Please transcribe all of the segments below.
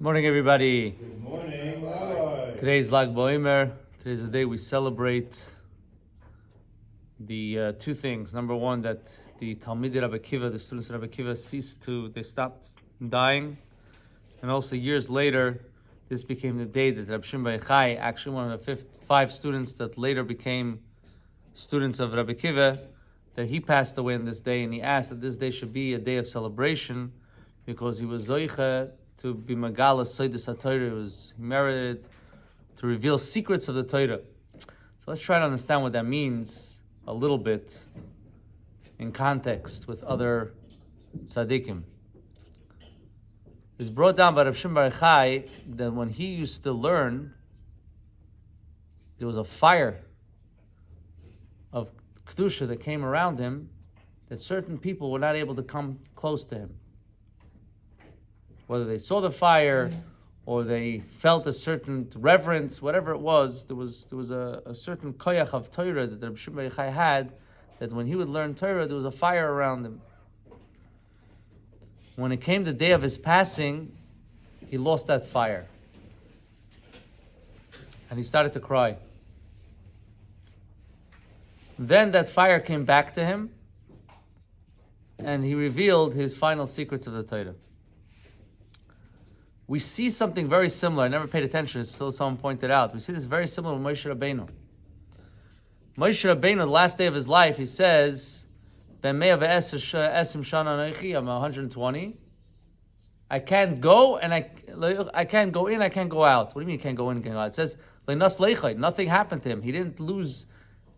Morning, everybody. Good morning. Today's Lag BaOmer. Today's the day we celebrate the two things. Number one, that the Talmidei Rabbi Akiva, the students of Rabbi Akiva, they stopped dying. And also years later, this became the day that Rabbi Shimon Yochai, actually one of the five students that later became students of Rabbi Akiva, that he passed away on this day, and he asked that this day should be a day of celebration because he was Zoicha to be Megala Soidus HaTorah. He merited to reveal secrets of the Torah. So let's try to understand what that means a little bit in context with other tzaddikim. It's brought down by Rabbi Shimon Yochai that when he used to learn, there was a fire of Kedusha that came around him that certain people were not able to come close to him. Whether they saw the fire or they felt a certain reverence, whatever it was, there was a certain koyach of Torah that Rabbi Shimon Yochai had, that when he would learn Torah, there was a fire around him. When it came the day of his passing, he lost that fire. And he started to cry. Then that fire came back to him, and he revealed his final secrets of the Torah. We see something very similar. I never paid attention until someone pointed out. We see this very similar with Moshe Rabbeinu. Moshe Rabbeinu, the last day of his life, he says, I'm 120. I can't go and I can't go in, I can't go out. What do you mean you can't go in, can't go out? It says, nothing happened to him. He didn't lose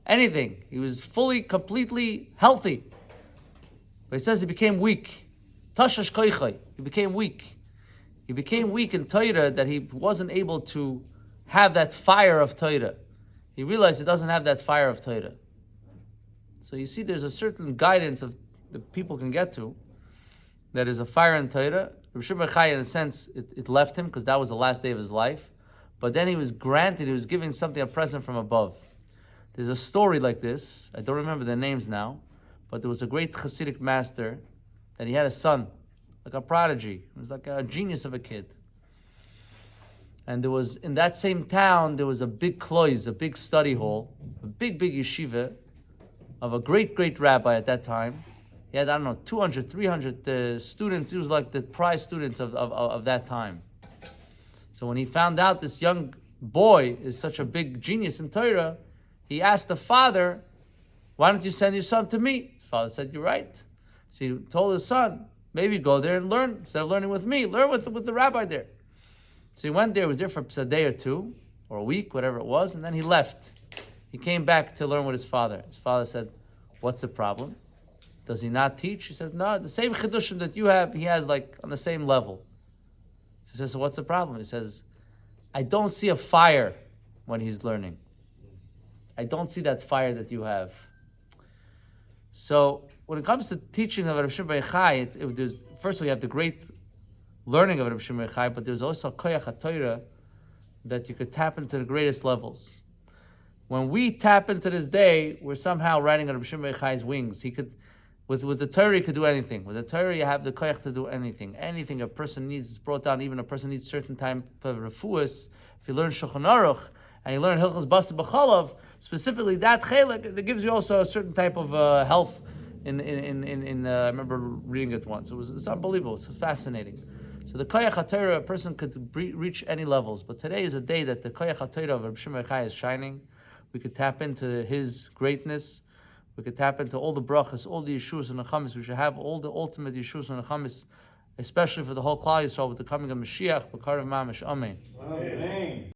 anything. He was fully, completely healthy. But he says he became weak. He became weak. He became weak in Torah that he wasn't able to have that fire of Torah. He realized he doesn't have that fire of Torah. So you see there's a certain guidance of that people can get to that is a fire in Torah. Rabbi Shimon Yochai, in a sense, it left him because that was the last day of his life. But then he was giving something, a present from above. There's a story like this. I don't remember the names now, but there was a great Hasidic master that he had a son, like a prodigy. He was like a genius of a kid. And there was, in that same town, there was a big klois, a big study hall, a big yeshiva of a great rabbi at that time. He had, 200, 300 students. He was like the prize students of that time. So when he found out this young boy is such a big genius in Torah, he asked the father, why don't you send your son to me? His father said, you're right. So he told his son, maybe go there and learn. Instead of learning with me, learn with the rabbi there. So he went there, was there for a day or two, or a week, whatever it was, and then he left. He came back to learn with his father. His father said, what's the problem? Does he not teach? He says, no, the same chidushim that you have, he has like on the same level. So he says, so what's the problem? He says, I don't see a fire when he's learning. I don't see that fire that you have. So when it comes to teaching of Rabbi Shimon Yochai, there's first of all, you have the great learning of Rabbi Shimon Yochai, but there's also a koyach HaTorah that you could tap into the greatest levels. When we tap into this day, we're somehow riding on Rabbi Shimon Yochai's wings. He could, with the Torah, he could do anything. With the Torah, you have the koyach to do anything. Anything a person needs is brought down. Even a person needs certain type of refuas. If you learn Shulchan Aruch and you learn Hilchos Basa B'Chalav, specifically that chelik, that gives you also a certain type of health. I remember reading it once. It's unbelievable. It's fascinating. So the koyach HaTorah, a person could reach any levels. But today is a day that the koyach HaTorah of Rabbi Shimon Yochai is shining. We could tap into his greatness. We could tap into all the brachas, all the yeshus and nechamis. We should have all the ultimate yeshus and nechamis, especially for the whole Klal Yisrael with the coming of Mashiach. B'karev mamish. Amen. Amen.